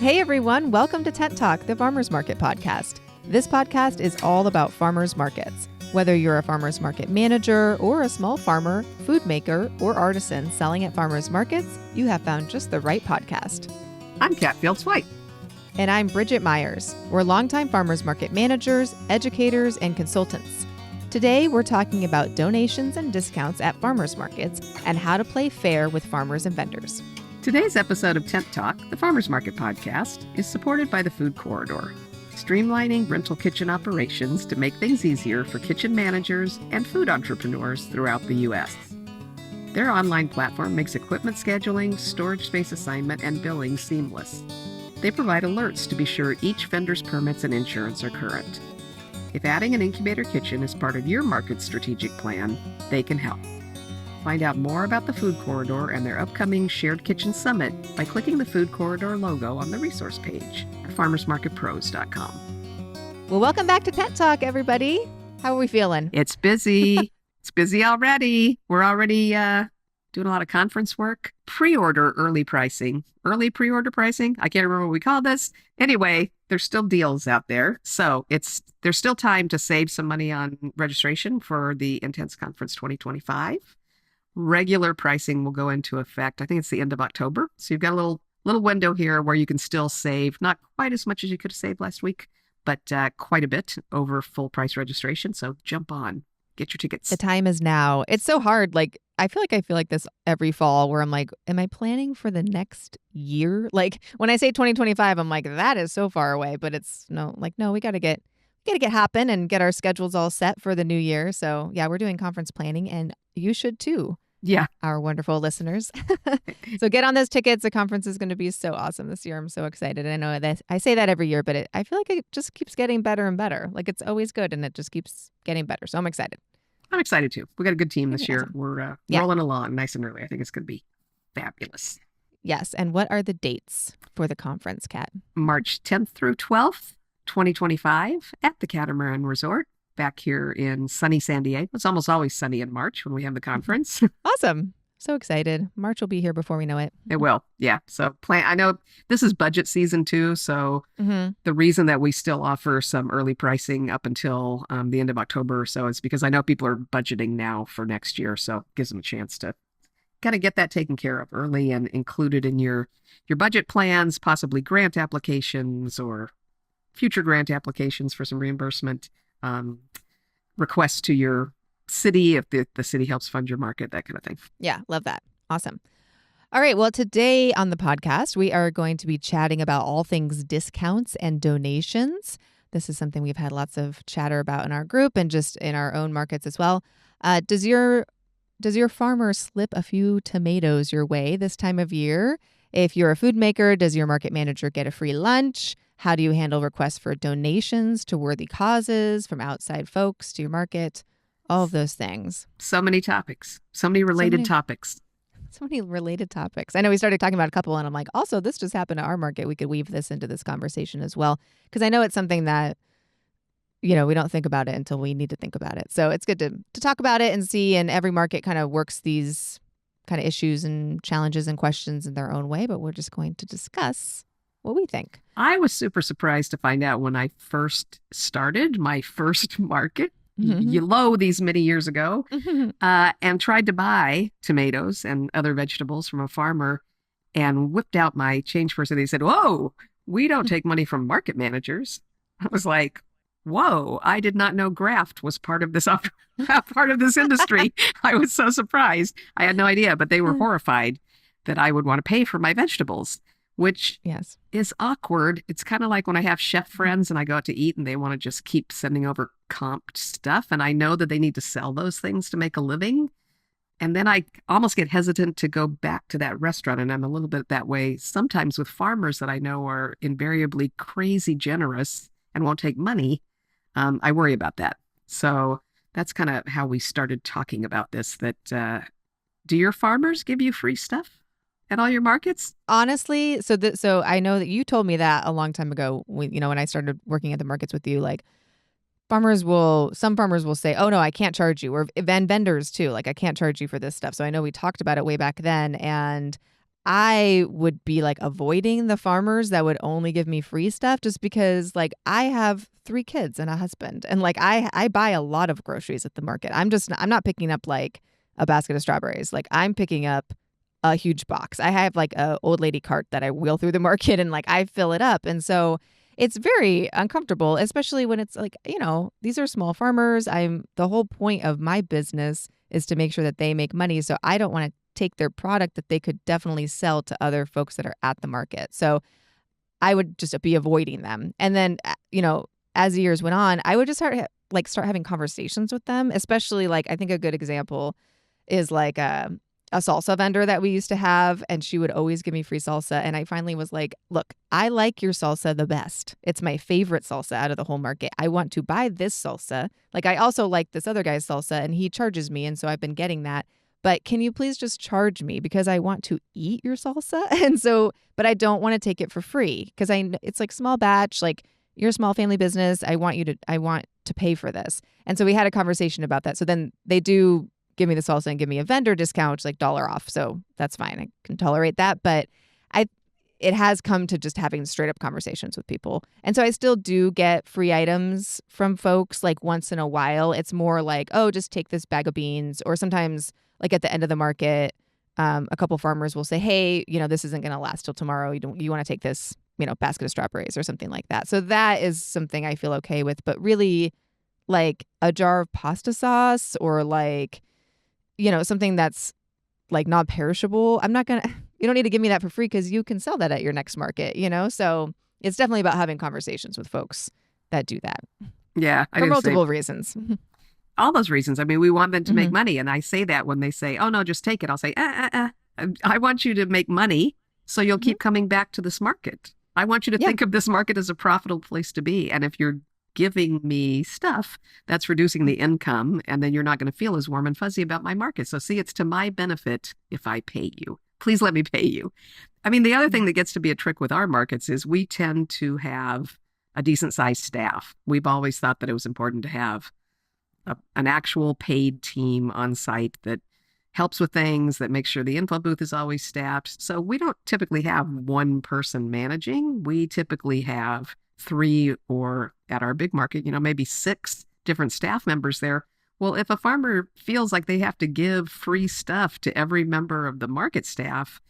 Hey everyone, welcome to Tent Talk, the Farmers Market podcast. This podcast is all about farmers markets. Whether you're a farmers market manager or a small farmer, food maker, or artisan selling at farmers markets, you have found just the right podcast. I'm Kat Fields-White. And I'm Bridget Myers. We're longtime farmers market managers, educators, and consultants. Today, we're talking about donations and discounts at farmers markets and how to play fair with farmers and vendors. Today's episode of Tent Talk, the Farmers Market podcast, is supported by the Food Corridor, streamlining rental kitchen operations to make things easier for kitchen managers and food entrepreneurs throughout the U.S. Their online platform makes equipment scheduling, storage space assignment, and billing seamless. They provide alerts to be sure each vendor's permits and insurance are current. If adding an incubator kitchen is part of your market's strategic plan, they can help. Find out more about the Food Corridor and their upcoming Shared Kitchen Summit by clicking the Food Corridor logo on the resource page at farmersmarketpros.com. Well, welcome back to Tent Talk, everybody. How are we feeling? It's busy. It's busy already. We're already doing a lot of conference work. Pre-order early pricing. Early pre-order pricing. I can't remember what we call this. Anyway, there's still deals out there. So there's still time to save some money on registration for the Intense Conference 2025. Regular pricing will go into effect, I think it's the end of October. So you've got a little window here where you can still save, not quite as much as you could have saved last week, but quite a bit over full price registration. So jump on, get your tickets. The time is now. It's so hard. Like, I feel like this every fall where I'm like, am I planning for the next year? Like when I say 2025, I'm like, that is so far away, but it's no, we got to get hopping and get our schedules all set for the new year. So yeah, we're doing conference planning and you should too. Yeah. Our wonderful listeners. So get on those tickets. The conference is going to be so awesome this year. I'm so excited. I know that I say that every year, but I feel like it just keeps getting better and better. Like it's always good and it just keeps getting better. So I'm excited. I'm excited too. We got a good team this year. Awesome. We're rolling along nice and early. I think it's going to be fabulous. Yes. And what are the dates for the conference, Kat? March 10th through 12th, 2025 at the Catamaran Resort back here in sunny San Diego. It's almost always sunny in March when we have the conference. Awesome. So excited. March will be here before we know it. It will. Yeah. So I know this is budget season too. So the reason that we still offer some early pricing up until the end of October or so is because I know people are budgeting now for next year. So it gives them a chance to kind of get that taken care of early and included in your budget plans, possibly grant applications or future grant applications for some reimbursement. Requests to your city if the city helps fund your market, that kind of thing. Yeah, love that. Awesome. All right. Well, today on the podcast, we are going to be chatting about all things discounts and donations. This is something we've had lots of chatter about in our group and just in our own markets as well. Does your farmer slip a few tomatoes your way this time of year? If you're a food maker, does your market manager get a free lunch? How do you handle requests for donations to worthy causes from outside folks to your market? All of those things. So many topics, so many related topics. So many related topics. I know we started talking about a couple and I'm like, also, this just happened to our market. We could weave this into this conversation as well. Because I know it's something that, we don't think about it until we need to think about it. So it's good to talk about it and see. And every market kind of works these kind of issues and challenges and questions in their own way. But we're just going to discuss what we think. I was super surprised to find out when I first started my first market, these many years ago, and tried to buy tomatoes and other vegetables from a farmer and whipped out my change person. They said, whoa, we don't take money from market managers. I was like, whoa, I did not know graft was part of this industry. I was so surprised. I had no idea, but they were horrified that I would want to pay for my vegetables. Which is awkward. It's kind of like when I have chef friends and I go out to eat and they want to just keep sending over comped stuff. And I know that they need to sell those things to make a living. And then I almost get hesitant to go back to that restaurant. And I'm a little bit that way sometimes with farmers that I know are invariably crazy generous and won't take money. I worry about that. So that's kind of how we started talking about this, that do your farmers give you free stuff at all your markets? Honestly, so I know that you told me that a long time ago when I started working at the markets with you, like some farmers will say, oh no, I can't charge you. Or vendors too, like I can't charge you for this stuff. So I know we talked about it way back then. And I would be like avoiding the farmers that would only give me free stuff just because like I have 3 kids and a husband and like I buy a lot of groceries at the market. I'm not picking up like a basket of strawberries. Like I'm picking up a huge box. I have like a old lady cart that I wheel through the market and like I fill it up. And so it's very uncomfortable, especially when it's like, these are small farmers. The whole point of my business is to make sure that they make money. So I don't want to take their product that they could definitely sell to other folks that are at the market. So I would just be avoiding them. And then, as the years went on, I would just start having conversations with them, especially like I think a good example is like a salsa vendor that we used to have, and she would always give me free salsa. And I finally was like, look, I like your salsa the best. It's my favorite salsa out of the whole market. I want to buy this salsa. Like I also like this other guy's salsa and he charges me. And so I've been getting that. But can you please just charge me because I want to eat your salsa? And so, but I don't want to take it for free because it's like small batch, like you're a small family business. I want to pay for this. And so we had a conversation about that. So then they do give me the salsa and give me a vendor discount, like $1 off. So that's fine. I can tolerate that. But it has come to just having straight up conversations with people. And so I still do get free items from folks like once in a while. It's more like, oh, just take this bag of beans. Or sometimes like at the end of the market, a couple farmers will say, hey, this isn't going to last till tomorrow. You want to take this, basket of strawberries or something like that. So that is something I feel okay with. But really like a jar of pasta sauce or like, something that's like not perishable. You don't need to give me that for free because you can sell that at your next market, So it's definitely about having conversations with folks that do that. Yeah. For multiple reasons. All those reasons. I mean, we want them to make money. And I say that when they say, oh, no, just take it. I'll say, I want you to make money so you'll keep coming back to this market. I want you to think of this market as a profitable place to be. And if you're giving me stuff, that's reducing the income. And then you're not going to feel as warm and fuzzy about my market. So see, it's to my benefit if I pay you. Please let me pay you. I mean, the other thing that gets to be a trick with our markets is we tend to have a decent sized staff. We've always thought that it was important to have an actual paid team on site that helps with things, that makes sure the info booth is always staffed. So we don't typically have one person managing. We typically have 3 or at our big market, maybe 6 different staff members there. Well, if a farmer feels like they have to give free stuff to every member of the market staff,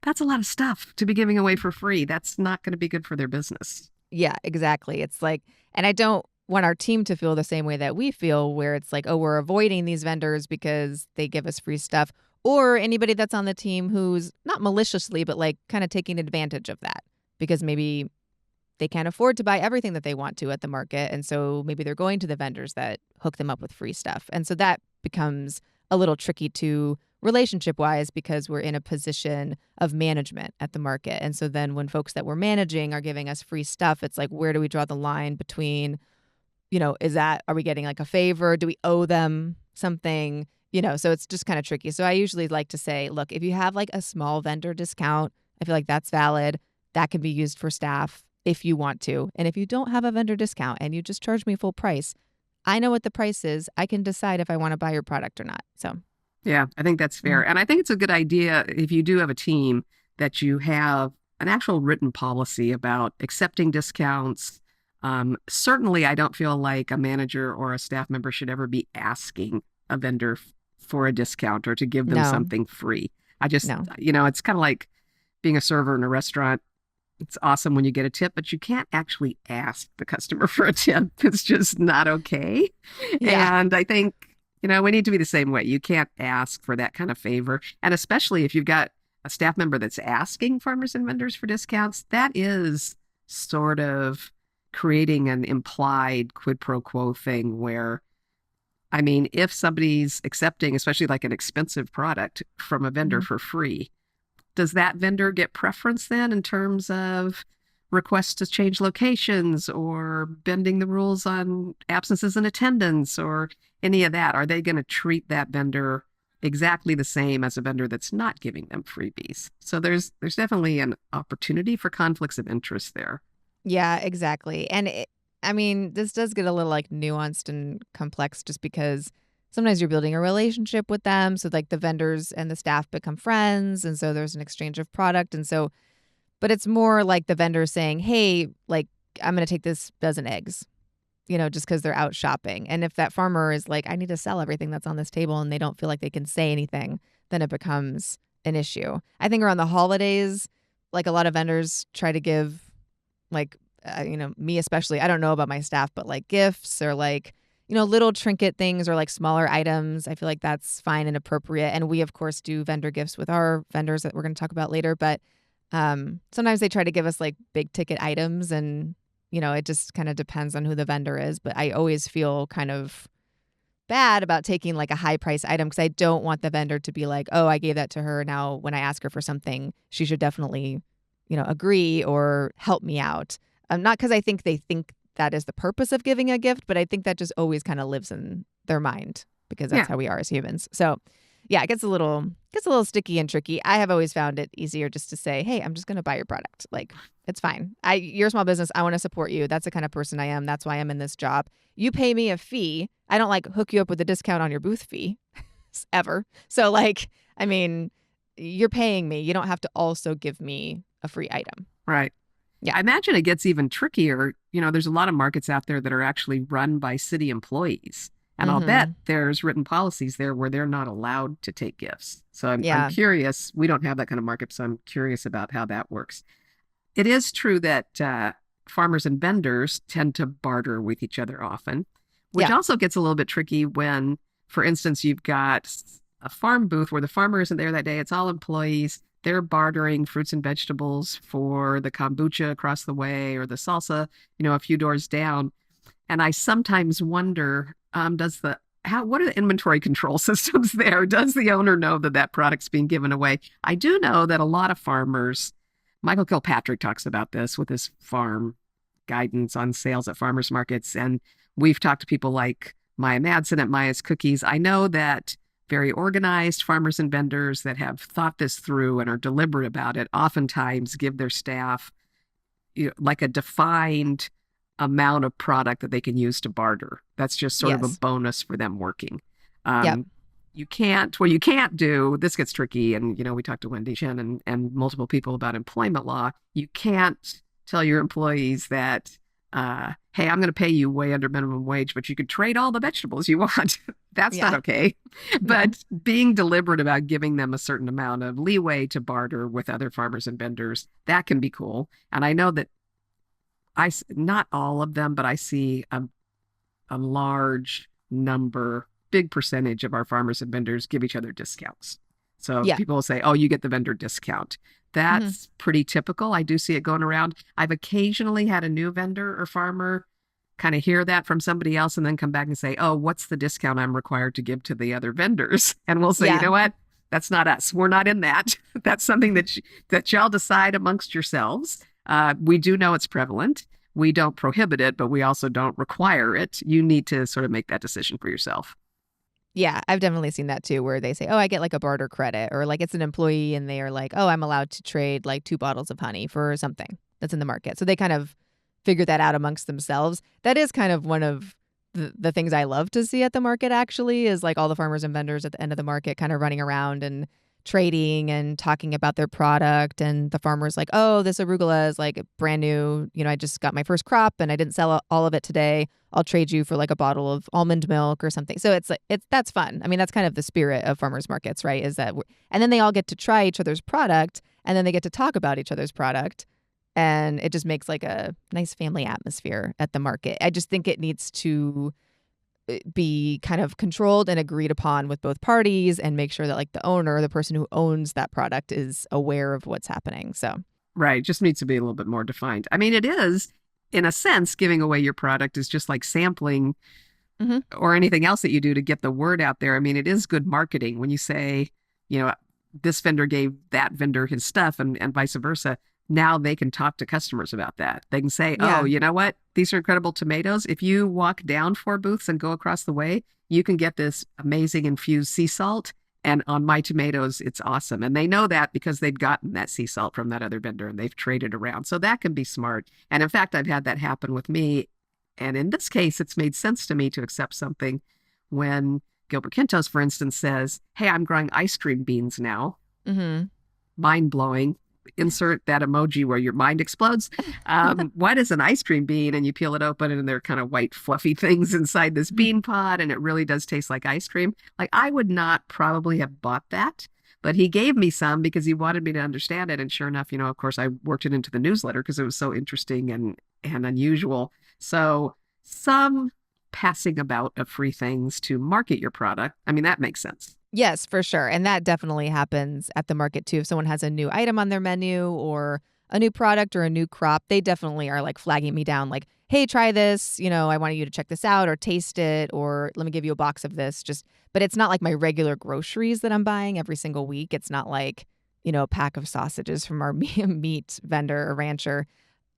that's a lot of stuff to be giving away for free. That's not going to be good for their business. Yeah, exactly. It's like, and I don't want our team to feel the same way that we feel, where it's like, oh, we're avoiding these vendors because they give us free stuff, or anybody that's on the team who's not maliciously, but like kind of taking advantage of that because maybe they can't afford to buy everything that they want to at the market. And so maybe they're going to the vendors that hook them up with free stuff. And so that becomes a little tricky too, relationship wise, because we're in a position of management at the market. And so then when folks that we're managing are giving us free stuff, it's like, where do we draw the line between, are we getting like a favor? Do we owe them something? So it's just kind of tricky. So I usually like to say, look, if you have like a small vendor discount, I feel like that's valid. That can be used for staff if you want to. And if you don't have a vendor discount and you just charge me full price, I know what the price is. I can decide if I want to buy your product or not. So, yeah, I think that's fair. And I think it's a good idea if you do have a team that you have an actual written policy about accepting discounts. Certainly, I don't feel like a manager or a staff member should ever be asking a vendor for a discount or to give them something free. It's kind of like being a server in a restaurant. It's awesome when you get a tip, but you can't actually ask the customer for a tip. It's just not okay. Yeah. And I think, we need to be the same way. You can't ask for that kind of favor. And especially if you've got a staff member that's asking farmers and vendors for discounts, that is sort of creating an implied quid pro quo thing where, I mean, if somebody's accepting, especially like an expensive product from a vendor for free, does that vendor get preference then in terms of requests to change locations or bending the rules on absences and attendance or any of that? Are they going to treat that vendor exactly the same as a vendor that's not giving them freebies? So there's definitely an opportunity for conflicts of interest there. Yeah, exactly. And this does get a little like nuanced and complex just because sometimes you're building a relationship with them. So like the vendors and the staff become friends. And so there's an exchange of product. And so, but it's more like the vendor saying, hey, like, I'm going to take this dozen eggs, just because they're out shopping. And if that farmer is like, I need to sell everything that's on this table and they don't feel like they can say anything, then it becomes an issue. I think around the holidays, like a lot of vendors try to give like, me especially, I don't know about my staff, but like gifts or like, little trinket things or like smaller items. I feel like that's fine and appropriate. And we, of course, do vendor gifts with our vendors that we're going to talk about later. But sometimes they try to give us like big ticket items and, it just kind of depends on who the vendor is. But I always feel kind of bad about taking like a high price item because I don't want the vendor to be like, oh, I gave that to her. Now, when I ask her for something, she should definitely, agree or help me out. Not because I think they think that is the purpose of giving a gift, but I think that just always kind of lives in their mind because that's how we are as humans. So yeah, it gets a little sticky and tricky. I have always found it easier just to say, hey, I'm just going to buy your product. Like, it's fine. You're a small business. I want to support you. That's the kind of person I am. That's why I'm in this job. You pay me a fee. I don't like hook you up with a discount on your booth fee ever. So like, I mean, you're paying me. You don't have to also give me a free item. Right. Yeah. I imagine it gets even trickier. There's a lot of markets out there that are actually run by city employees. And I'll bet there's written policies there where they're not allowed to take gifts. So I'm curious. We don't have that kind of market, so I'm curious about how that works. It is true that farmers and vendors tend to barter with each other often, which also gets a little bit tricky when, for instance, you've got a farm booth where the farmer isn't there that day. It's all employees. They're bartering fruits and vegetables for the kombucha across the way or the salsa, a few doors down. And I sometimes wonder, what are the inventory control systems there? Does the owner know that product's being given away? I do know that a lot of farmers, Michael Kilpatrick talks about this with his farm guidance on sales at farmers markets. And we've talked to people like Maya Madsen at Maya's Cookies. I know that very organized farmers and vendors that have thought this through and are deliberate about it oftentimes give their staff like a defined amount of product that they can use to barter. That's just sort of a bonus for them working. You can't do, this gets tricky. And, we talked to Wendy Chen and multiple people about employment law. You can't tell your employees that, hey, I'm going to pay you way under minimum wage, but you could trade all the vegetables you want. That's not okay. But being deliberate about giving them a certain amount of leeway to barter with other farmers and vendors, that can be cool. And I know that not all of them, but I see a large number, big percentage of our farmers and vendors give each other discounts. So people will say, oh, you get the vendor discount. That's pretty typical. I do see it going around. I've occasionally had a new vendor or farmer kind of hear that from somebody else and then come back and say, oh, what's the discount I'm required to give to the other vendors? And we'll say, you know what? That's not us. We're not in that. That's something that y'all decide amongst yourselves. We do know it's prevalent. We don't prohibit it, but we also don't require it. You need to sort of make that decision for yourself. Yeah, I've definitely seen that too, where they say, oh, I get like a barter credit, or like it's an employee and they are like, oh, I'm allowed to trade like 2 bottles of honey for something that's in the market. So they kind of figure that out amongst themselves. That is kind of one of the things I love to see at the market, actually, is like all the farmers and vendors at the end of the market kind of running around and trading and talking about their product. And the farmer's like, oh, this arugula is like brand new. I just got my first crop and I didn't sell all of it today. I'll trade you for like a bottle of almond milk or something. So that's fun. I mean, that's kind of the spirit of farmers markets, right? Is that, and then they all get to try each other's product and then they get to talk about each other's product. And it just makes like a nice family atmosphere at the market. I just think it needs to be kind of controlled and agreed upon with both parties and make sure that like the owner, the person who owns that product, is aware of what's happening. So right, just needs to be a little bit more defined. I mean, it is, in a sense, giving away your product is just like sampling or anything else that you do to get the word out there. I mean, it is good marketing when you say, this vendor gave that vendor his stuff and vice versa. Now they can talk to customers about that. They can say, oh, you know what? These are incredible tomatoes. If you walk down 4 booths and go across the way, you can get this amazing infused sea salt. And on my tomatoes, it's awesome. And they know that because they've gotten that sea salt from that other vendor and they've traded around. So that can be smart. And in fact, I've had that happen with me. And in this case, it's made sense to me to accept something when Gilbert Kintos, for instance, says, hey, I'm growing ice cream beans now. Mm-hmm. Mind blowing. Insert that emoji where your mind explodes. What is an ice cream bean? And you peel it open and they're kind of white fluffy things inside this bean pod, and it really does taste like ice cream. Like, I would not probably have bought that, but he gave me some because he wanted me to understand it. And sure enough, of course, I worked it into the newsletter because it was so interesting and unusual. So some passing about of free things to market your product, I mean, that makes sense. Yes, for sure. And that definitely happens at the market too. If someone has a new item on their menu or a new product or a new crop, they definitely are like flagging me down like, hey, try this. I wanted you to check this out or taste it, or let me give you a box of this. But it's not like my regular groceries that I'm buying every single week. It's not like, a pack of sausages from our meat vendor or rancher,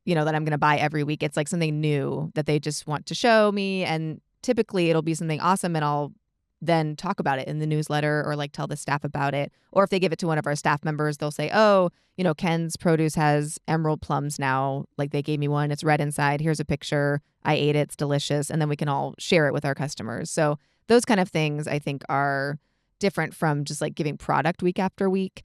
that I'm going to buy every week. It's like something new that they just want to show me. And typically it'll be something awesome, and I'll then talk about it in the newsletter or like tell the staff about it. Or if they give it to one of our staff members, they'll say, oh, Ken's Produce has emerald plums now. Like, they gave me one. It's red inside. Here's a picture. I ate it. It's delicious. And then we can all share it with our customers. So those kind of things I think are different from just like giving product week after week.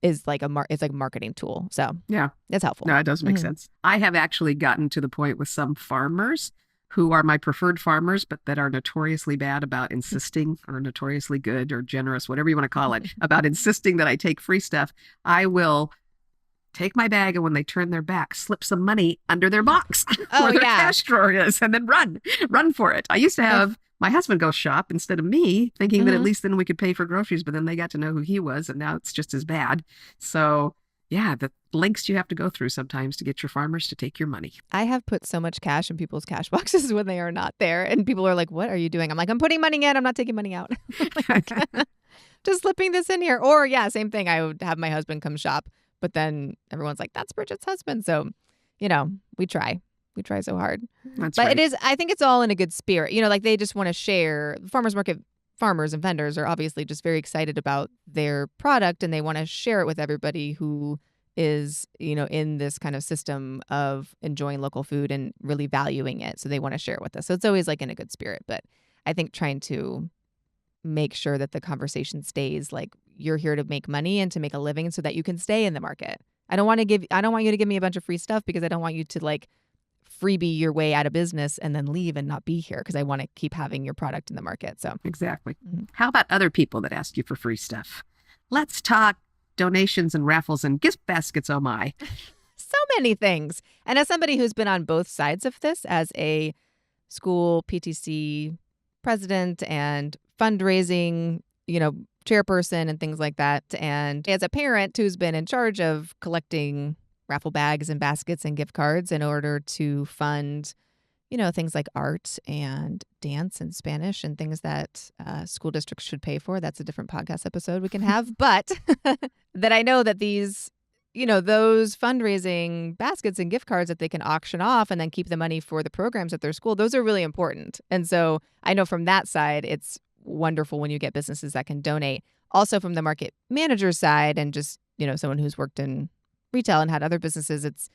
Is like it's like a marketing tool. So yeah, it's helpful. No, it does make sense. I have actually gotten to the point with some farmers who are my preferred farmers, but that are notoriously bad about insisting, or notoriously good or generous, whatever you want to call it, about insisting that I take free stuff. I will take my bag, and when they turn their back, slip some money under their box where their cash drawer is, and then run for it. I used to have my husband go shop instead of me, thinking that at least then we could pay for groceries, but then they got to know who he was, and now it's just as bad. So yeah, the lengths you have to go through sometimes to get your farmers to take your money. I have put so much cash in people's cash boxes when they are not there. And people are like, what are you doing? I'm like, I'm putting money in. I'm not taking money out. Just slipping this in here. Or yeah, same thing. I would have my husband come shop. But then everyone's like, that's Bridget's husband. So, we try. We try so hard. That's but right. I think it's all in a good spirit. Like they just want to share. The farmers market farmers and vendors are obviously just very excited about their product, and they want to share it with everybody who is, in this kind of system of enjoying local food and really valuing it. So they want to share it with us. So it's always like in a good spirit. But I think trying to make sure that the conversation stays like you're here to make money and to make a living so that you can stay in the market. I don't want you to give me a bunch of free stuff because I don't want you to like freebie your way out of business and then leave and not be here, because I want to keep having your product in the market. So exactly. How about other people that ask you for free stuff? Let's talk donations and raffles and gift baskets. Oh my. So many things. And as somebody who's been on both sides of this, as a school PTC president and fundraising, chairperson and things like that, and as a parent who's been in charge of collecting raffle bags and baskets and gift cards in order to fund, things like art and dance and Spanish and things that school districts should pay for. That's a different podcast episode we can have. But that I know that these, those fundraising baskets and gift cards that they can auction off and then keep the money for the programs at their school, those are really important. And so I know from that side, it's wonderful when you get businesses that can donate. Also from the market manager side, and just, someone who's worked in retail and had other businesses, it's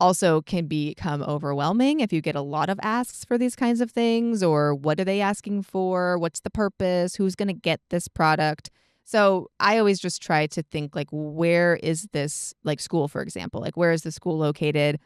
also can become overwhelming if you get a lot of asks for these kinds of things, or what are they asking for? What's the purpose? Who's going to get this product? So I always just try to think like, where is this, like school, for example, like where is the school located?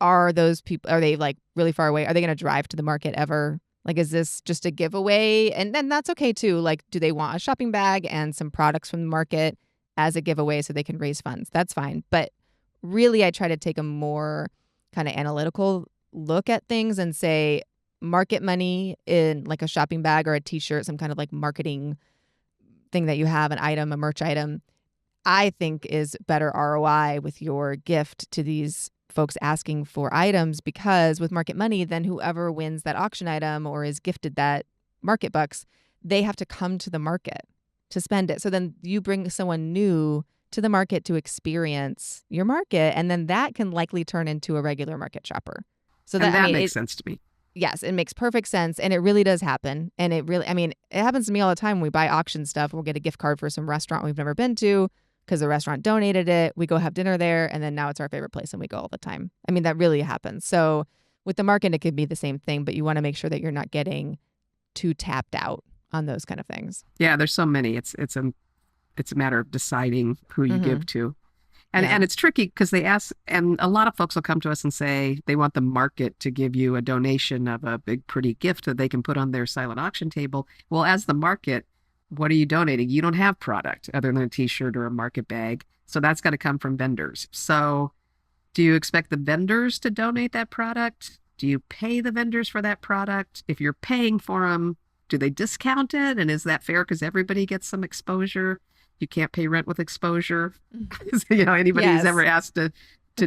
Are those people, are they like really far away? Are they going to drive to the market ever? Like, is this just a giveaway? And then that's okay too. Like, do they want a shopping bag and some products from the market as a giveaway so they can raise funds? That's fine. But really, I try to take a more kind of analytical look at things and say market money in like a shopping bag or a t-shirt, some kind of like marketing thing that you have, an item, a merch item, I think is better ROI with your gift to these folks asking for items, because with market money, then whoever wins that auction item or is gifted that market bucks, they have to come to the market to spend it. So then you bring someone new to the market to experience your market, and then that can likely turn into a regular market shopper. So that makes sense to me. Yes, it makes perfect sense, and it really does happen. And it happens to me all the time when we buy auction stuff. We'll get a gift card for some restaurant we've never been to because the restaurant donated it. We go have dinner there, and then now it's our favorite place, and we go all the time. I mean, that really happens. So with the market, it could be the same thing, but you want to make sure that you're not getting too tapped out on those kind of things. Yeah, there's so many. It's a matter of deciding who you give to. And it's tricky because they ask, and a lot of folks will come to us and say they want the market to give you a donation of a big, pretty gift that they can put on their silent auction table. Well, as the market, what are you donating? You don't have product other than a t-shirt or a market bag. So that's got to come from vendors. So do you expect the vendors to donate that product? Do you pay the vendors for that product? If you're paying for them, do they discount it? And is that fair? Because everybody gets some exposure. You can't pay rent with exposure. Anybody who's ever asked to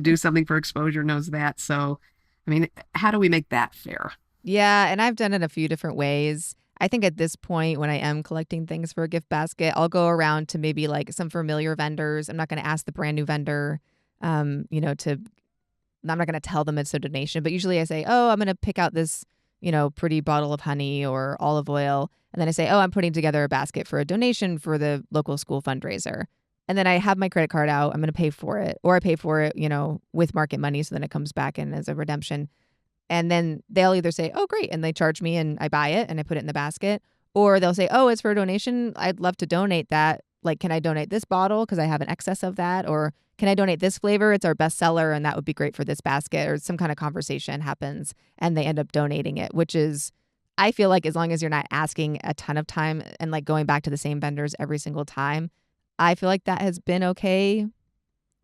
do something for exposure knows that. So, I mean, how do we make that fair? Yeah, and I've done it a few different ways. I think at this point, when I am collecting things for a gift basket, I'll go around to maybe like some familiar vendors. I'm not going to ask the brand new vendor, I'm not going to tell them it's a donation. But usually I say, oh, I'm going to pick out this, pretty bottle of honey or olive oil. And then I say, oh, I'm putting together a basket for a donation for the local school fundraiser. And then I have my credit card out. I'm going to pay for it. Or I pay for it, with market money. So then it comes back in as a redemption. And then they'll either say, oh, great. And they charge me and I buy it and I put it in the basket. Or they'll say, oh, it's for a donation. I'd love to donate that. Like, can I donate this bottle because I have an excess of that? Or can I donate this flavor? It's our best seller and that would be great for this basket. Or some kind of conversation happens and they end up donating it, which is, I feel like as long as you're not asking a ton of time and like going back to the same vendors every single time, I feel like that has been okay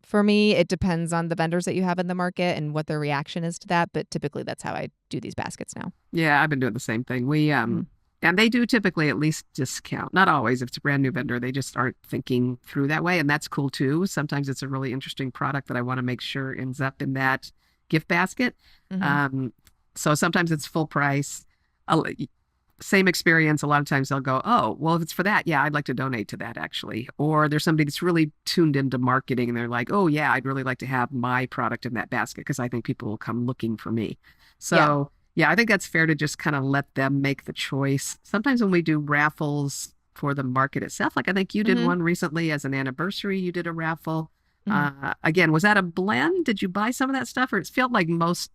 for me. It depends on the vendors that you have in the market and what their reaction is to that. But typically that's how I do these baskets now. Yeah, I've been doing the same thing. We, and they do typically at least discount. Not always. If it's a brand new vendor, they just aren't thinking through that way. And that's cool too. Sometimes it's a really interesting product that I want to make sure ends up in that gift basket. So sometimes it's full price. Same experience. A lot of times they'll go, oh, well, if it's for that, yeah, I'd like to donate to that actually. Or there's somebody that's really tuned into marketing and they're like, oh yeah, I'd really like to have my product in that basket because I think people will come looking for me. So yeah, I think that's fair to just kind of let them make the choice. Sometimes when we do raffles for the market itself, like I think you did one recently as an anniversary, you did a raffle. Again, was that a blend? Did you buy some of that stuff? Or it felt like most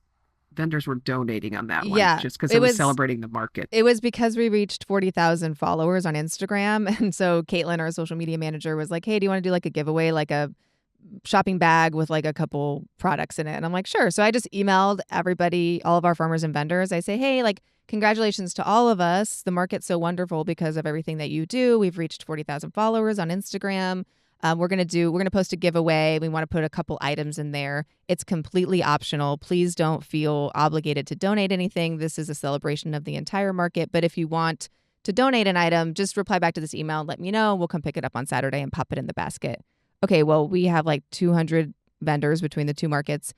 vendors were donating on that one just because it was celebrating the market. It was because we reached 40,000 followers on Instagram. And so Caitlin, our social media manager, was like, hey, do you want to do like a giveaway, like a shopping bag with like a couple products in it? And I'm like, sure. So I just emailed everybody, all of our farmers and vendors. I say, hey, like, congratulations to all of us. The market's so wonderful because of everything that you do. We've reached 40,000 followers on Instagram. We're going to post a giveaway. We want to put a couple items in there. It's completely optional. Please don't feel obligated to donate anything. This is a celebration of the entire market. But if you want to donate an item, just reply back to this email and let me know. We'll come pick it up on Saturday and pop it in the basket. Okay, well, we have like 200 vendors between the two markets.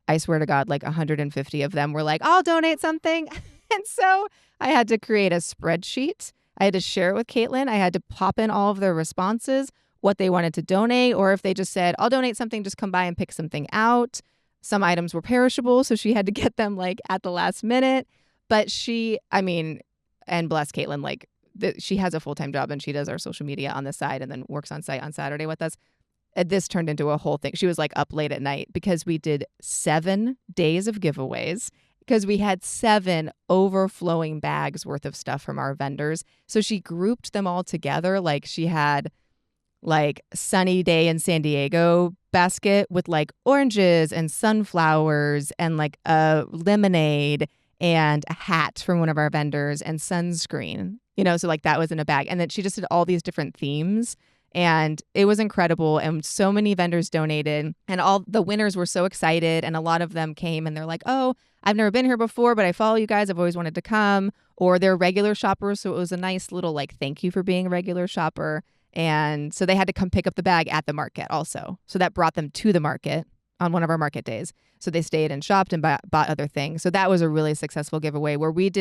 I swear to God, like 150 of them were like, I'll donate something. And so I had to create a spreadsheet. I had to share it with Caitlin. I had to pop in all of their responses, what they wanted to donate, or if they just said, I'll donate something, just come by and pick something out. Some items were perishable, so she had to get them like at the last minute. But and bless Caitlin, like she has a full-time job and she does our social media on the side and then works on site on Saturday with us. This turned into a whole thing. She was like up late at night because we did 7 days of giveaways because we had 7 overflowing bags worth of stuff from our vendors. So she grouped them all together. Like she had like sunny day in San Diego basket with like oranges and sunflowers and like a lemonade and a hat from one of our vendors and sunscreen, so like that was in a bag. And then she just did all these different themes and it was incredible. And so many vendors donated and all the winners were so excited. And a lot of them came and they're like, oh, I've never been here before, but I follow you guys. I've always wanted to come. Or they're regular shoppers. So it was a nice little like, thank you for being a regular shopper. And so they had to come pick up the bag at the market also. So that brought them to the market on one of our market days. So they stayed and shopped and bought other things. So that was a really successful giveaway where we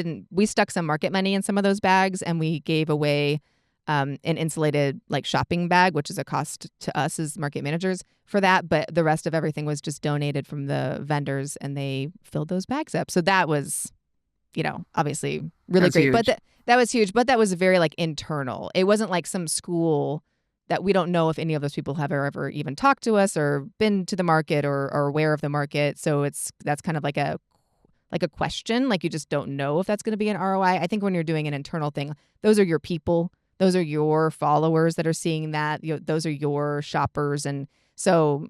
stuck some market money in some of those bags and we gave away an insulated like shopping bag, which is a cost to us as market managers for that. But the rest of everything was just donated from the vendors and they filled those bags up. So that was, obviously really great. Huge. But that was huge. But that was very like internal. It wasn't like some school that we don't know if any of those people have ever even talked to us or been to the market or are aware of the market. So that's kind of like a like a question, like you just don't know if that's going to be an ROI. I think when you're doing an internal thing, those are your people, those are your followers that are seeing that, those are your shoppers. And so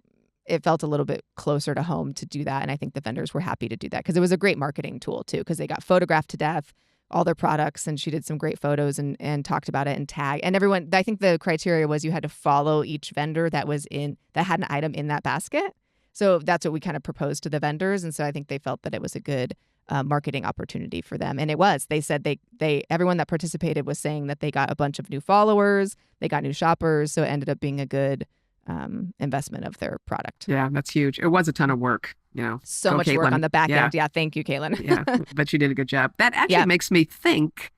it felt a little bit closer to home to do that. And I think the vendors were happy to do that because it was a great marketing tool too, because they got photographed to death, all their products, and she did some great photos and talked about it and tag. And everyone, I think the criteria was you had to follow each vendor that had an item in that basket. So that's what we kind of proposed to the vendors. And so I think they felt that it was a good marketing opportunity for them. And it was. They said everyone that participated was saying that they got a bunch of new followers, they got new shoppers. So it ended up being a good investment of their product. Yeah, that's huge. It was a ton of work, So much work on the back end. Yeah, thank you, Caitlin. Yeah, but you did a good job. That actually makes me think,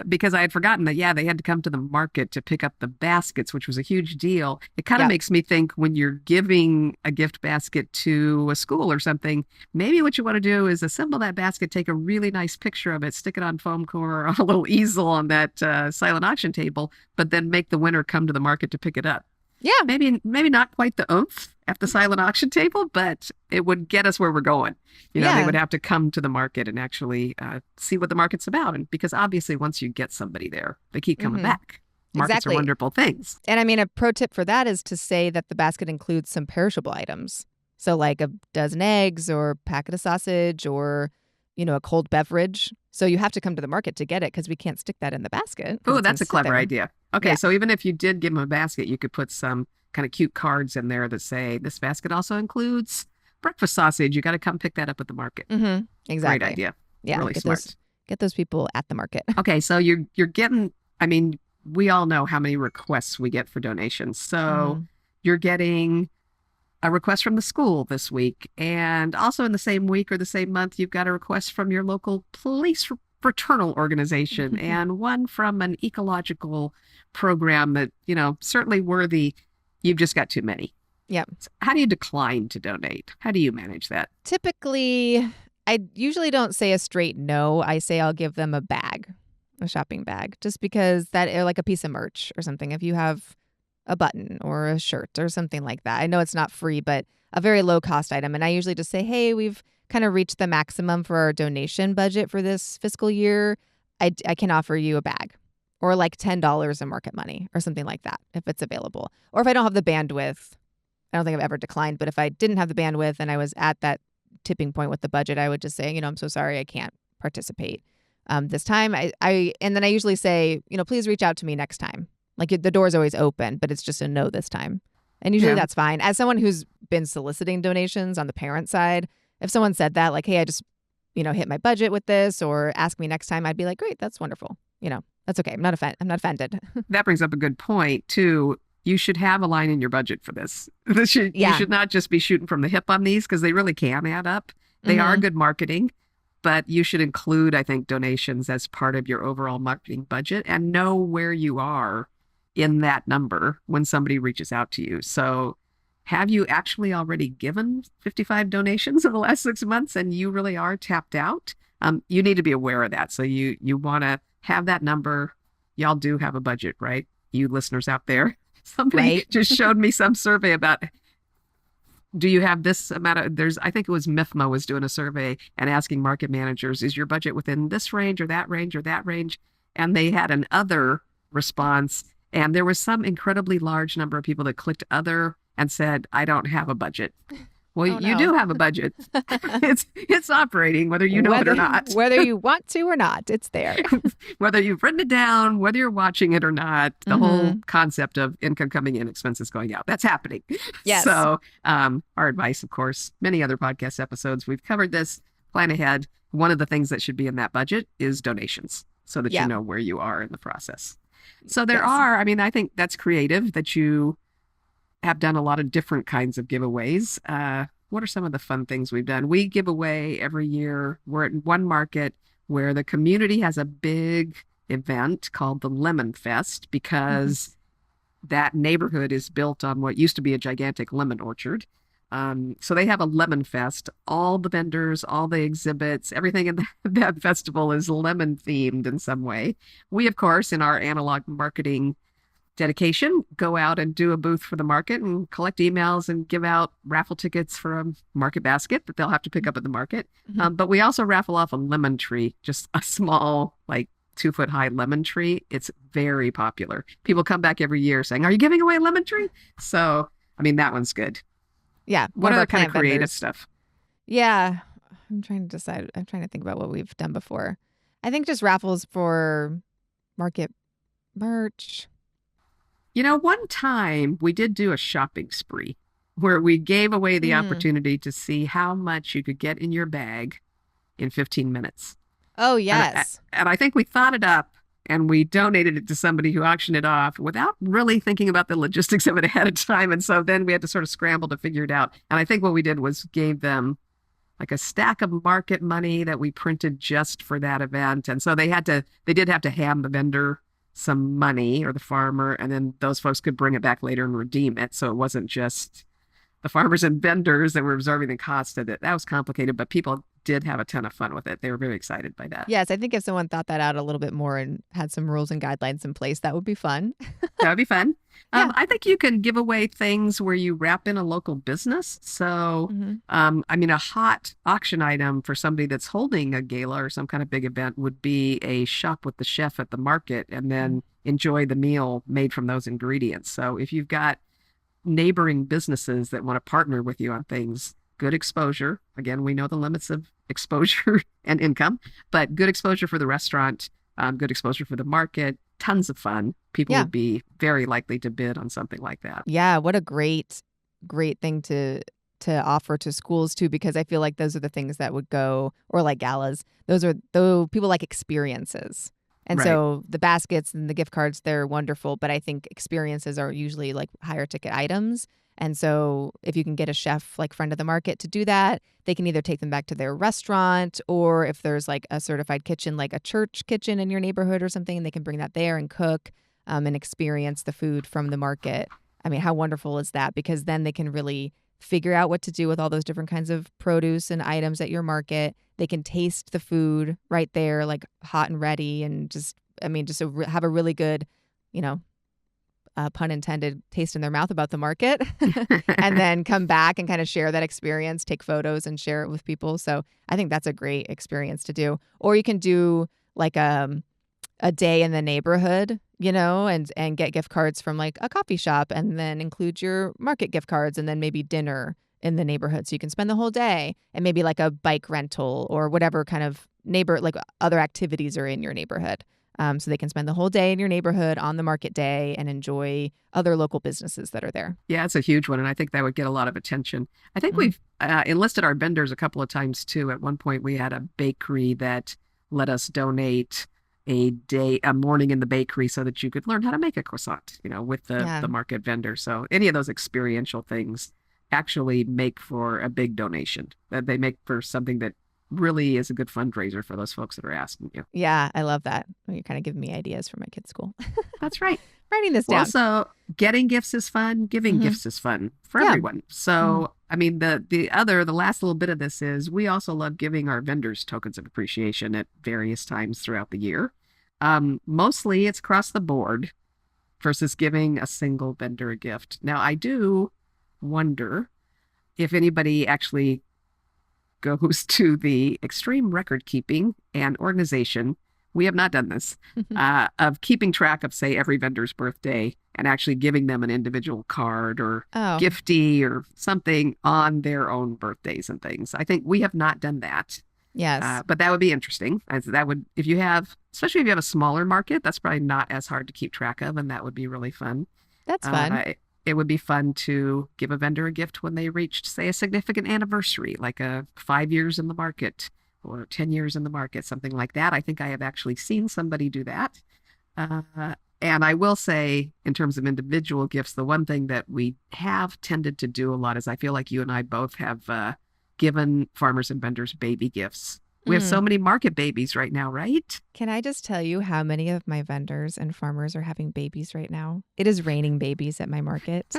because I had forgotten that, they had to come to the market to pick up the baskets, which was a huge deal. It kind of makes me think when you're giving a gift basket to a school or something, maybe what you want to do is assemble that basket, take a really nice picture of it, stick it on foam core or on a little easel on that silent auction table, but then make the winner come to the market to pick it up. Yeah. Maybe not quite the oomph at the silent auction table, but it would get us where we're going. They would have to come to the market and actually see what the market's about. And because obviously once you get somebody there, they keep coming back. Markets are wonderful things. And I mean, a pro tip for that is to say that the basket includes some perishable items. So like a dozen eggs or a packet of sausage or, a cold beverage. So you have to come to the market to get it because we can't stick that in the basket. Oh, that's a clever idea. Okay, so even if you did give them a basket, you could put some kind of cute cards in there that say, this basket also includes breakfast sausage. You got to come pick that up at the market. Mm-hmm. Exactly. Great idea. Yeah, really smart. Get those people at the market. Okay, so you're getting, we all know how many requests we get for donations. So you're getting a request from the school this week. And also in the same week or the same month, you've got a request from your local police fraternal organization and one from an ecological program that, certainly worthy. You've just got too many. Yeah. So how do you decline to donate? How do you manage that? Typically, I usually don't say a straight no. I say I'll give them a shopping bag, just because that, or like a piece of merch or something. If you have a button or a shirt or something like that. I know it's not free, but a very low cost item. And I usually just say, hey, we've kind of reached the maximum for our donation budget for this fiscal year. I can offer you a bag or like $10 in market money or something like that if it's available. Or if I don't have the bandwidth, I don't think I've ever declined, but if I didn't have the bandwidth and I was at that tipping point with the budget, I would just say, I'm so sorry, I can't participate this time. And then I usually say, please reach out to me next time. Like the door's always open, but it's just a no this time. And usually that's fine. As someone who's been soliciting donations on the parent side, if someone said that, like, hey, I just, hit my budget with this or ask me next time, I'd be like, great, that's wonderful. That's okay. I'm not offended. That brings up a good point too. You should have a line in your budget for this. You should not just be shooting from the hip on these because they really can add up. They are good marketing, but you should include, I think, donations as part of your overall marketing budget and know where you are in that number when somebody reaches out to you. So have you actually already given 55 donations in the last 6 months and you really are tapped out? You need to be aware of that. So you want to have that number. Y'all do have a budget, right? You listeners out there. Somebody just showed me some survey about, do you have this amount of, I think it was MIFMA was doing a survey and asking market managers, is your budget within this range or that range or that range? And they had an other response. And there was some incredibly large number of people that clicked other and said, I don't have a budget. Well, you do have a budget. It's operating, whether you know it or not. Whether you want to or not, it's there. Whether you've written it down, whether you're watching it or not, the whole concept of income coming in, expenses going out, that's happening. Yes. So our advice, of course, many other podcast episodes, we've covered this, plan ahead. One of the things that should be in that budget is donations so that you know where you are in the process. So there are, I think that's creative that you have done a lot of different kinds of giveaways. What are some of the fun things we've done? We give away every year. We're at one market where the community has a big event called the Lemon Fest because that neighborhood is built on what used to be a gigantic lemon orchard. So they have a Lemon Fest. All the vendors, all the exhibits, everything in that festival is lemon themed in some way. We, of course, in our analog marketing dedication, go out and do a booth for the market and collect emails and give out raffle tickets for a market basket that they'll have to pick up at the market. But we also raffle off a lemon tree, just a small, like 2-foot high lemon tree. It's very popular. People come back every year saying, "Are you giving away a lemon tree?" So, I mean, that one's good. Yeah. What other kind of creative stuff? Yeah. I'm trying to decide. I'm trying to think about what we've done before. I think just raffles for market merch. One time we did do a shopping spree where we gave away the opportunity to see how much you could get in your bag in 15 minutes. Oh, yes. And I think we thought it up and we donated it to somebody who auctioned it off without really thinking about the logistics of it ahead of time. And so then we had to sort of scramble to figure it out. And I think what we did was gave them like a stack of market money that we printed just for that event. And so they did have to hand the vendor some money, or the farmer, and then those folks could bring it back later and redeem it. So it wasn't just the farmers and vendors that were absorbing the cost of it. That was complicated, but people did have a ton of fun with it. They were very excited by that. Yes, I think if someone thought that out a little bit more and had some rules and guidelines in place, that would be fun. That would be fun. Yeah. I think you can give away things where you wrap in a local business. So, I mean, a hot auction item for somebody that's holding a gala or some kind of big event would be a shop with the chef at the market and then enjoy the meal made from those ingredients. So if you've got neighboring businesses that want to partner with you on things, good exposure. Again, we know the limits of exposure and income, but good exposure for the restaurant, good exposure for the market, tons of fun. People would be very likely to bid on something like that. Yeah, what a great thing to offer to schools too, because I feel like those are the things that would go, or like galas. Though people like experiences. And so the baskets and the gift cards, they're wonderful, but I think experiences are usually like higher ticket items. And so if you can get a chef, like friend of the market, to do that, they can either take them back to their restaurant, or if there's like a certified kitchen, like a church kitchen in your neighborhood or something, they can bring that there and cook and experience the food from the market. I mean, how wonderful is that? Because then they can really figure out what to do with all those different kinds of produce and items at your market. They can taste the food right there, like hot and ready, and have a really good, pun intended, taste in their mouth about the market, and then come back and kind of share that experience, take photos and share it with people. So I think that's a great experience to do. Or you can do like a day in the neighborhood, and get gift cards from like a coffee shop, and then include your market gift cards, and then maybe dinner in the neighborhood. So you can spend the whole day, and maybe like a bike rental or whatever kind of like other activities are in your neighborhood. So they can spend the whole day in your neighborhood on the market day and enjoy other local businesses that are there. Yeah, it's a huge one. And I think that would get a lot of attention. I think we've enlisted our vendors a couple of times too. At one point, we had a bakery that let us donate a morning in the bakery so that you could learn how to make a croissant, with the market vendor. So any of those experiential things actually make for a big donation. They make for something that really is a good fundraiser for those folks that are asking you. Yeah, I love that. Well, you're kind of giving me ideas for my kids' school. That's right. Writing this down. Also, getting gifts is fun. Giving gifts is fun for everyone. So, I mean, the last little bit of this is we also love giving our vendors tokens of appreciation at various times throughout the year. Mostly it's across the board versus giving a single vendor a gift. Now, I do wonder if anybody actually goes to the extreme record keeping and organization. We have not done this, of keeping track of, say, every vendor's birthday and actually giving them an individual card or giftee or something on their own birthdays and things. I think we have not done that. Yes. But that would be interesting. That would, especially if you have a smaller market, that's probably not as hard to keep track of, and that would be really fun. That's fun. It would be fun to give a vendor a gift when they reached, say, a significant anniversary, like 5 years in the market or 10 years in the market, something like that. I think I have actually seen somebody do that. And I will say, in terms of individual gifts, the one thing that we have tended to do a lot is I feel like you and I both have given farmers and vendors baby gifts. We have so many market babies right now, right? Can I just tell you how many of my vendors and farmers are having babies right now? It is raining babies at my market.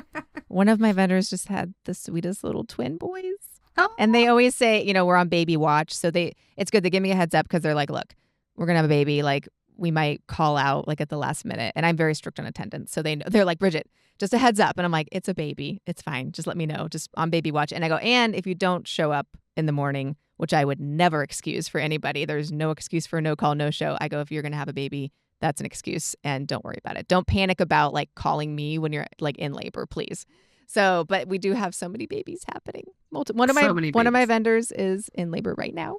One of my vendors just had the sweetest little twin boys. Oh. And they always say, we're on baby watch. So it's good. They give me a heads up because they're like, look, we're going to have a baby. Like, we might call out like at the last minute. And I'm very strict on attendance. So they're like, Bridget, just a heads up. And I'm like, it's a baby. It's fine. Just let me know. Just on baby watch. And I go, and if you don't show up in the morning, which I would never excuse for anybody, there's no excuse for no call, no show. I go, if you're going to have a baby, that's an excuse. And don't worry about it. Don't panic about like calling me when you're like in labor, please. So, but we do have so many babies happening. One of my vendors is in labor right now.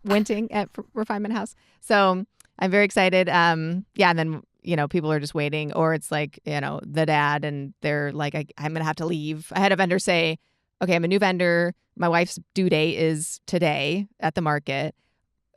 Winting at Refinement House. So I'm very excited. And then, people are just waiting, or it's like, the dad and they're like, I'm going to have to leave. I had a vendor say, okay, I'm a new vendor. My wife's due date is today at the market.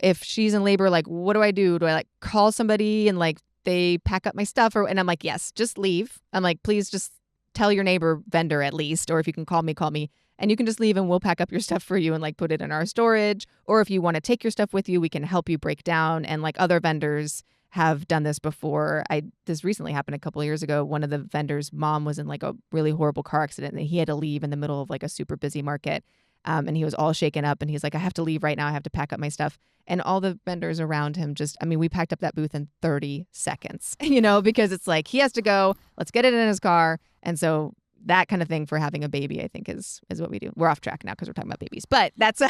If she's in labor, like, what do I do? Do I like call somebody and like they pack up my stuff? And I'm like, yes, just leave. I'm like, please just tell your neighbor vendor at least, or if you can call me. And you can just leave and we'll pack up your stuff for you and like put it in our storage. Or if you want to take your stuff with you, we can help you break down. And like other vendors have done this before. This recently happened a couple of years ago. One of the vendors' mom was in like a really horrible car accident and he had to leave in the middle of like a super busy market. And he was all shaken up and he's like, I have to leave right now. I have to pack up my stuff. And all the vendors around him we packed up that booth in 30 seconds, because it's like he has to go. Let's get it in his car. And so that kind of thing for having a baby, I think, is what we do. We're off track now because we're talking about babies. But that's,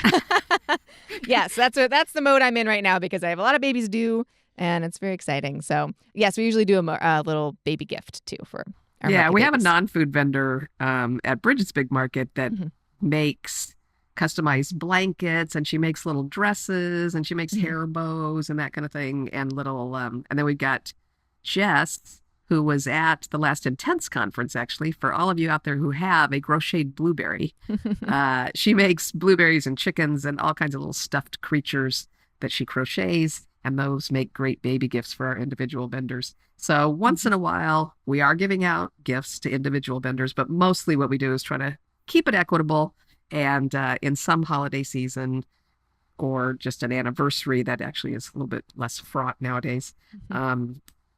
yes, that's the mode I'm in right now because I have a lot of babies due and it's very exciting. So, yes, we usually do a little baby gift, too, for our we babies. have a non-food vendor at Bridget's Big Market that makes customized blankets, and she makes little dresses, and she makes hair bows and that kind of thing, and little and then we've got Jess, who was at the last Intense conference, actually. For all of you out there who have a crocheted blueberry, she makes blueberries and chickens and all kinds of little stuffed creatures that she crochets, and those make great baby gifts for our individual vendors. So once in a while, we are giving out gifts to individual vendors, but mostly what we do is try to keep it equitable. And in some holiday season or just an anniversary that actually is a little bit less fraught nowadays,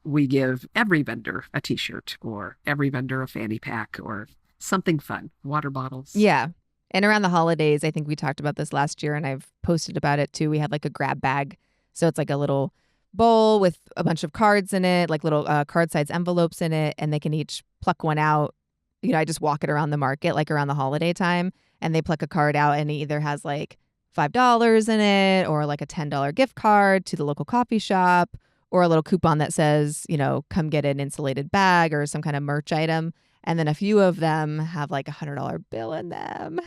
we give every vendor a T-shirt or every vendor a fanny pack or something fun, water bottles. Yeah. And around the holidays, I think we talked about this last year and I've posted about it too. We have like a grab bag. So it's like a little bowl with a bunch of cards in it, like little card size envelopes in it, and they can each pluck one out. I just walk it around the market, like around the holiday time, and they pluck a card out and it either has like $5 in it or like a $10 gift card to the local coffee shop, or a little coupon that says, come get an insulated bag or some kind of merch item. And then a few of them have like $100 bill in them.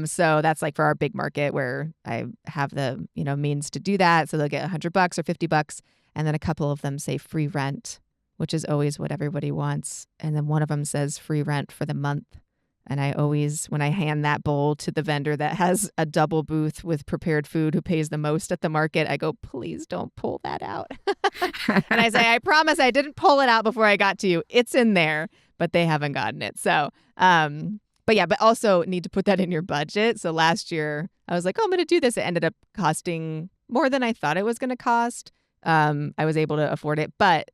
So that's like for our big market where I have the, means to do that. So they'll get $100 or $50. And then a couple of them say free rent, which is always what everybody wants. And then one of them says free rent for the month. And I always, when I hand that bowl to the vendor that has a double booth with prepared food who pays the most at the market, I go, please don't pull that out. And I say, I promise I didn't pull it out before I got to you. It's in there, but they haven't gotten it. So, but also need to put that in your budget. So last year I was like, I'm going to do this. It ended up costing more than I thought it was going to cost. I was able to afford it. But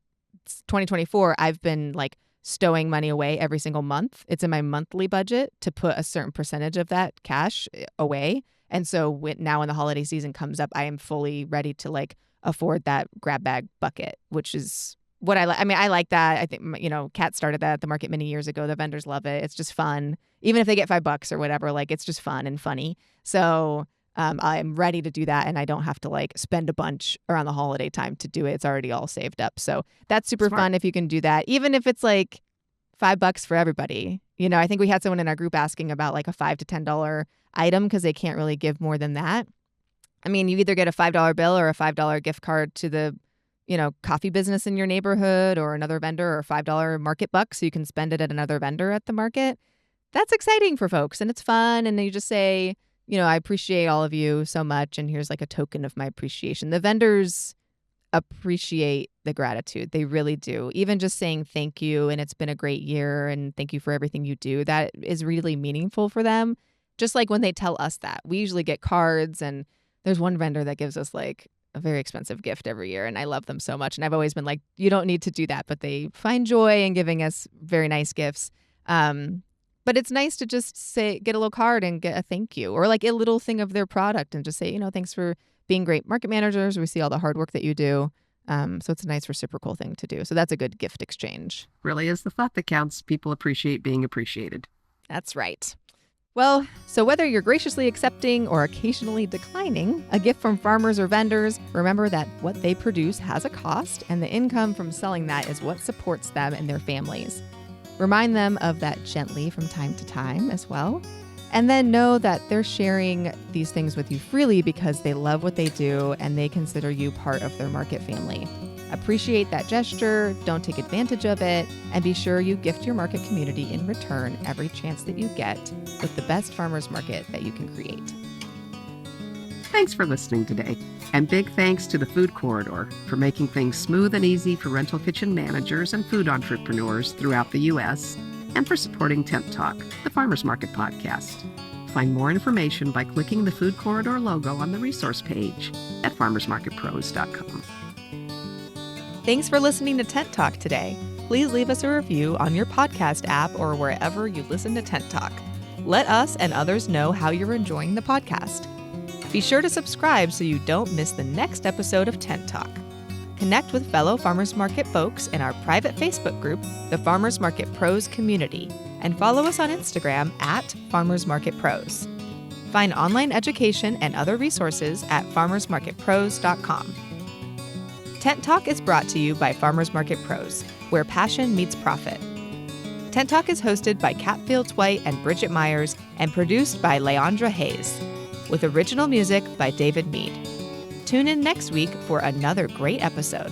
2024, I've been like stowing money away every single month. It's in my monthly budget to put a certain percentage of that cash away. And so now when the holiday season comes up, I am fully ready to like afford that grab bag bucket, which is what I like. I mean, I like that. I think, Kat started that at the market many years ago. The vendors love it. It's just fun. Even if they get $5 or whatever, like it's just fun and funny. So I'm ready to do that. And I don't have to like spend a bunch around the holiday time to do it. It's already all saved up. So that's super fun if you can do that. Even if it's like $5 for everybody. I think we had someone in our group asking about like a $5 to $10 item because they can't really give more than that. I mean, you either get a $5 bill or a $5 gift card to the, coffee business in your neighborhood or another vendor, or a $5 market buck so you can spend it at another vendor at the market. That's exciting for folks and it's fun. And then you just say, I appreciate all of you so much. And here's like a token of my appreciation. The vendors appreciate the gratitude. They really do. Even just saying thank you and it's been a great year and thank you for everything you do, that is really meaningful for them. Just like when they tell us that. We usually get cards, and there's one vendor that gives us like a very expensive gift every year, and I love them so much. And I've always been like, you don't need to do that, but they find joy in giving us very nice gifts. But it's nice to just get a little card and get a thank you, or like a little thing of their product and just say, thanks for being great market managers. We see all the hard work that you do. So it's a nice reciprocal thing to do. So that's a good gift exchange. Really is the thought that counts. People appreciate being appreciated. That's right. Well, so whether you're graciously accepting or occasionally declining a gift from farmers or vendors, remember that what they produce has a cost, and the income from selling that is what supports them and their families. Remind them of that gently from time to time as well. And then know that they're sharing these things with you freely because they love what they do and they consider you part of their market family. Appreciate that gesture, don't take advantage of it, and be sure you gift your market community in return every chance that you get with the best farmers market that you can create. Thanks for listening today. And big thanks to the Food Corridor for making things smooth and easy for rental kitchen managers and food entrepreneurs throughout the U.S., and for supporting Tent Talk, the Farmers Market podcast. Find more information by clicking the Food Corridor logo on the resource page at farmersmarketpros.com. Thanks for listening to Tent Talk today. Please leave us a review on your podcast app or wherever you listen to Tent Talk. Let us and others know how you're enjoying the podcast. Be sure to subscribe so you don't miss the next episode of Tent Talk. Connect with fellow Farmers Market folks in our private Facebook group, the Farmers Market Pros Community, and follow us on Instagram at Farmers Market Pros. Find online education and other resources at farmersmarketpros.com. Tent Talk is brought to you by Farmers Market Pros, where passion meets profit. Tent Talk is hosted by Kat Fields White and Bridget Myers and produced by Leandra Hayes, with original music by David Mead. Tune in next week for another great episode.